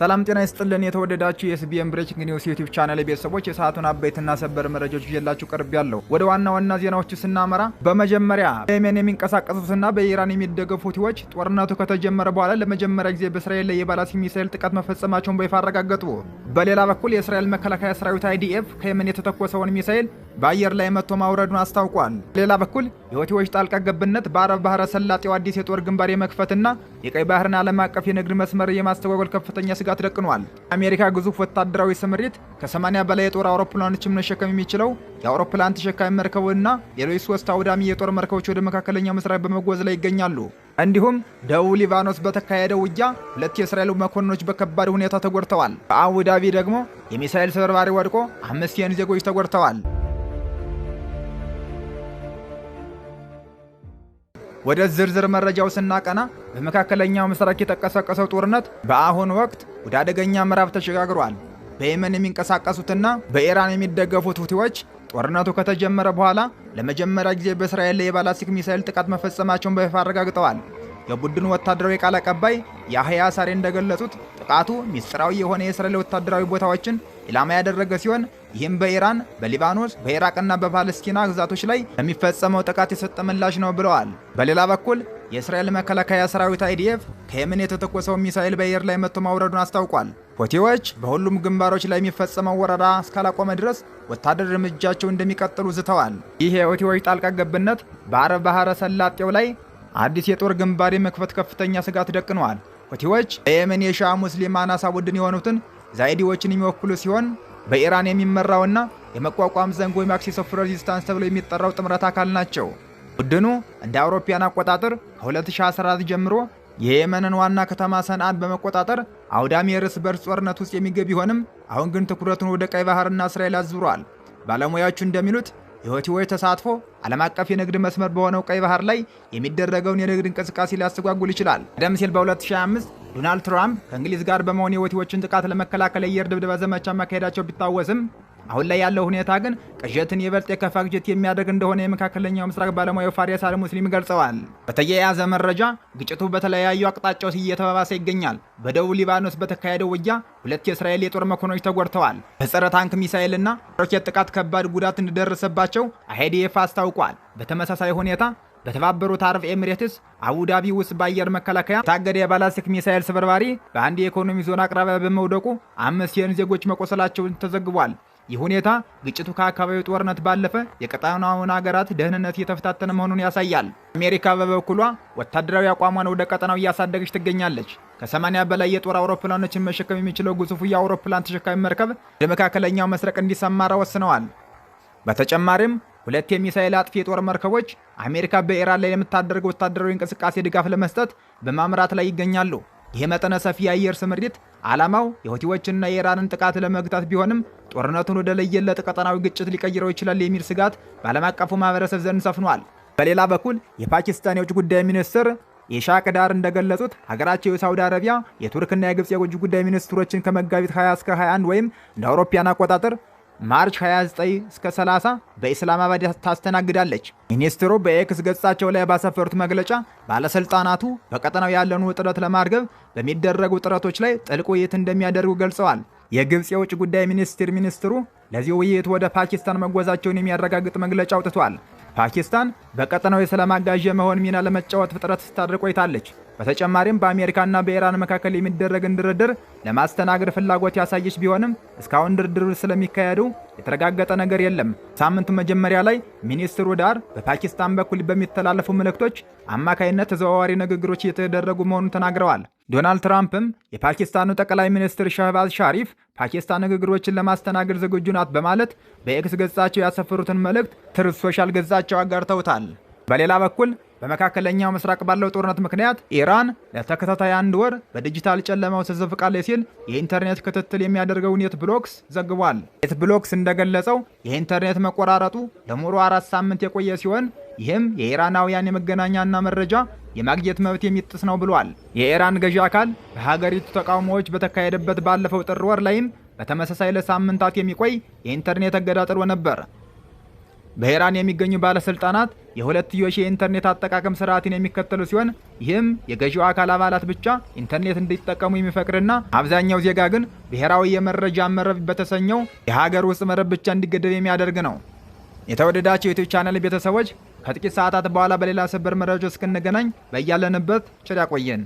ሰላም ጤና ይስጥልን የተወደዳችሁ የኤስቢኤን ብሬኪንግ ኒውስ ዩቲዩብ ቻናል ቤተሰቦች የሰዓቱን አበይትና ሰበር መረጃዎች ይዤላችሁ ቀርቤያለሁ። ወደ ዋና ዜናዎቹ ስናመራ በመጀመሪያ በየመን የሚንቀሳቀሱትና በኢራን የሚደገፉ ሁቲዎች ጦርነቱ ከተጀመረ በኋላ ለመጀመሪያ ጊዜ በእስራኤል ላይ የባላስቲክ ሚሳኤል ጥቃት መፈጸማቸውን በይፋ አረጋገጡ። በሌላ በኩል የእስራኤል መከላከያ ሰራዊት IDF ከየመን የተተኮሰውን ሚሳኤል በአየር ላይ መጥቶ ማውረዱን አስታውቋል። በሌላ በኩል የሁቲዎች ጣልቃ ገብነት በአረብ ባህረ ሰላጤው አዲስ የጦር ግንባር የመክፈትና የቀይ ባህርን ዓለም አቀፍ የንግድ መስመር የማስተጓጎል ከፍተኛ ስጋት ደቅኗል። አሜሪካ ግዙፍ ወታደራዊ ስምሪት ከ80 በላይ የጦር አውሮፕላኖችን መሸከም የሚችለው የአውሮፕላን ተሸካሚ መርከብና ሌሎች 3 አውዳሚ የጦር መርከቦች ወደ መካከለኛው ምስራቅ በመጓዝ ላይ ይገኛሉ። እንዲሁም ደቡብ ሊባኖስ በተካሄደው ውጊያ 2 የእስራኤል መኮንኖች በከባድ ሁኔታ ተጎድተዋል። በአቡዳቢ ደግሞ የሚሳኤል ስብርባሪ ወድቆ 5 የየመን ዜጎች ተጎድተዋል። ወደ ዝርዝር መረጃው ስናቀና በመካከለኛው ምስራቅ የተቀሰቀሰው ጦርነት በአሁኑ ወቅት ወደ አደገኛ ምዕራፍ ተሸጋግሯል። በየመን የሚንቀሳቀሱትና በኢራን የሚደገፉት ሁቲዎች ጦርነቱ ከተጀመረ በኋላ ለመጀመሪያ ጊዜ በእስራኤል ላይ የባላስቲክ ሚሳኤል ጥቃት መፈጸማቸውን በይፋ አረጋግጠዋል። የቡድኑ ወታደራዊ ቃል አቀባይ ያህያ ሳሬ እንደገለጹት ጥቃቱ ሚስጥራዊ የሆነ የእስራኤል ወታደራዊ ቦታዎችን ኢላማ ያደረገ ሲሆን ይህም በኢራን፣ በሊባኖስ፣ በኢራቅና በፓለስቲና ግዛቶች ላይ የሚፈጸመው ጥቃት የሰጠ ምላሽ ነው ብለዋል። በሌላ በኩል የእስራኤል መከላከያ ሰራዊት IDF ከየመን የተተኮሰው ሚሳኤል በአየር ላይ መጥቶ ማውረዱን አስታውቋል። ሁቲዎች በሁሉም ግንባሮች ላይ የሚፈጸመው ወረራ እስካላቆመ ድረስ ወታደራዊ እርምጃቸው እንደሚቀጥሉ ዝተዋል። ይህ የሁቲዎች ጣልቃ ገብነት በአረብ ባህረ ሰላጤው ላይ አዲስ የጦር ግንባር የመክፈት ከፍተኛ ስጋት ደቅነዋል። ሁቲዎች በየመን የሺዓ ሙስሊም አናሳ ቡድን የሆኑትን ዛይዲዎችን የሚወክሉ ሲሆን በኢራን የሚመራውና የመቋቋም ዘንግ ወይም አክሲስ ኦፍ ሬዚስታንስ ተብሎ የሚጠራው ጥምረት አካል ናቸው። ቡድኑ እንደ አውሮፓውያን አቆጣጠር ከ2014 ጀምሮ የየመንን ዋና ከተማ ሰንዓን በመቆጣጠር አውዳሚ የእርስ በርስ ጦርነት ውስጥ የሚገባ ቢሆንም አሁን ግን ትኩረቱን ወደ ቀይ ባህርና እስራኤል አዙሯል። ባለሙያዎቹ እንደሚሉት የሁቲዎች ተሳትፎ ዓለም አቀፍ የንግድ መስመር በሆነው ቀይ ባህር ላይ የሚደረገውን የንግድ እንቅስቃሴ ሊያስተጓጉል ይችላል። ቀደም ሲል በ2025 ዶናልድ ትራምፕ ከእንግሊዝ ጋር በመሆን የሁቲዎችን ጥቃት ለመከላከል የአየር ድብደባ ዘመቻ ማካሄዳቸው ቢታወስም አሁን ላይ ያለው ሁኔታ ግን ቅዠትን ይበልጥ የከፋ ግጭት የሚያደርግ እንደሆነ የመካከለኛው ምስራቅ ባለሙያው ፋሪስ አልሙስሊም ገልጸዋል። በተያያዘ መረጃ ግጭቱ በተለያዩ አቅጣጫዎች እየተባባሰ ይገኛል። በደቡብ ሊባኖስ በተካሄደው ውጊያ 2 የእስራኤል የጦር መኮንኖች ተጎድተዋል። በጸረ ታንክ ሚሳኤልና ሮኬት ጥቃት ከባድ ጉዳት እንደደረሰባቸው IDF አስታውቋል። በተመሳሳይ ሁኔታ በተባበሩት አረብ ኤሚሬትስ አቡዳቢ ውስጥ በአየር መከላከያ የታገደ የባላስቲክ ሚሳኤል ስብርባሪ በአንድ የኢኮኖሚ ዞን አቅራቢያ በመውደቁ 5 የየመን ዜጎች መቆሰላቸውን ተዘግቧል። ይህ ሁኔታ ግጭቱ ከአካባቢው ጦርነት ባለፈ የቀጠናውን ሀገራት ደህንነት እየተፈታተነ መሆኑን ያሳያል። አሜሪካ በበኩሏ ወታደራዊ አቋሟን ወደ ቀጠናው እያሳደገች ትገኛለች። ከ80 በላይ የጦር አውሮፕላኖችን መሸከም የሚችለው ግዙፉ የአውሮፕላን ተሸካሚ መርከብ ወደ መካከለኛው ምስራቅ እንዲሰማራ ወስነዋል። በተጨማሪም 2 የሚሳኤል አጥፊ የጦር መርከቦች አሜሪካ በኢራን ላይ የምታደርገው ወታደራዊ እንቅስቃሴ ድጋፍ ለመስጠት በማምራት ላይ ይገኛሉ። ይህ መጠነ ሰፊ የአየር ስምሪት ዓላማው የሁቲዎችንና የኢራንን ጥቃት ለመግታት ቢሆንም ጦርነቱን ወደ ለየለት ቀጠናዊ ግጭት ሊቀይረው ይችላል የሚል ስጋት በዓለም አቀፉ ማህበረሰብ ዘንድ ሰፍኗል። በሌላ በኩል የፓኪስታን የውጭ ጉዳይ ሚኒስትር ኢሻቅ ዳር እንደገለጹት ሀገራቸው የሳውዲ አረቢያ፣ የቱርክና የግብጽ የውጭ ጉዳይ ሚኒስትሮችን ከመጋቢት 20 እስከ 21 ወይም እንደ አውሮፓውያን አቆጣጠር ማርች 29 እስከ 30 በኢስላማባድ ታስተናግዳለች። ሚኒስትሩ በኤክስ ገጻቸው ላይ ባሰፈሩት መግለጫ ባለስልጣናቱ በቀጠናው ያለውን ውጥረት ለማርገብ በሚደረጉ ጥረቶች ላይ ጥልቅ ውይይት እንደሚያደርጉ ገልጸዋል። የግብጽ የውጭ ጉዳይ ሚኒስትሩ ለዚህ ውይይት ወደ ፓኪስታን መጓዛቸውን የሚያረጋግጥ መግለጫ አውጥቷል። ፓኪስታን በቀጠናው የሰላም አጋዥ የመሆን ሚና ለመጫወት ጥረት ስታደርግ ቆይታለች። በተጨማሪም በአሜሪካና በኢራን መካከል የሚደረግን ድርድር ለማስተናገድ ፍላጎት ያሳየች ቢሆንም እስካሁን ድርድሩ ስለሚካሄዱ የተረጋገጠ ነገር የለም። ሳምንቱ መጀመሪያ ላይ ሚኒስትሩ ዳር በፓኪስታን በኩል በሚተላለፉ መልእክቶች አማካይነት ተዘዋዋሪ ንግግሮች እየተደረጉ መሆኑን ተናግረዋል። ዶናልድ ትራምፕም የፓኪስታኑ ጠቅላይ ሚኒስትር ሻህባዝ ሻሪፍ ፓኪስታን ንግግሮችን ለማስተናገድ ዝግጁ ናት በማለት በኤክስ ገጻቸው ያሰፈሩትን መልእክት ትሩዝ ሶሻል ገጻቸው አጋርተውታል። በሌላ በኩል በመካከለኛው ምስራቅ ባለው ጦርነት ምክንያት ኢራን ለተከታታይ 1 ወር በዲጂታል ጨለማው ተዘፍቃለች ሲል የኢንተርኔት ክትትል የሚያደርገው ኔትብሎክስ ዘግቧል። ኔትብሎክስ እንደገለጸው የኢንተርኔት መቆራረጡ ለሙሉ 4 ሳምንት የቆየ ሲሆን ይህም የኢራናውያን የመገናኛና መረጃ የማግኘት መብት የሚጥስ ነው ብሏል። የኢራን ገዢ አካል በሀገሪቱ ተቃውሞዎች በተካሄደበት ባለፈው ጥር ወር ላይም በተመሳሳይ ለሳምንታት የሚቆይ የኢንተርኔት እገዳ ጥሎ ነበር። በኢራን የሚገኙ ባለስልጣናት የሁለትዮሽ የኢንተርኔት አጠቃቀም ስርዓትን የሚከተሉ ሲሆን ይህም የገዢው አካል አባላት ብቻ ኢንተርኔት እንዲጠቀሙ የሚፈቅድና አብዛኛው ዜጋ ግን ብሔራዊ የመረጃ መረብ በተሰኘው የሀገር ውስጥ መረብ ብቻ እንዲገደብ የሚያደርግ ነው። የተወደዳቸው የዩቲዩብ ቻናል ቤተሰቦች ከጥቂት ሰዓታት በኋላ በሌላ ሰበር መረጃ እስክንገናኝ በያለንበት ቸር ያቆየን።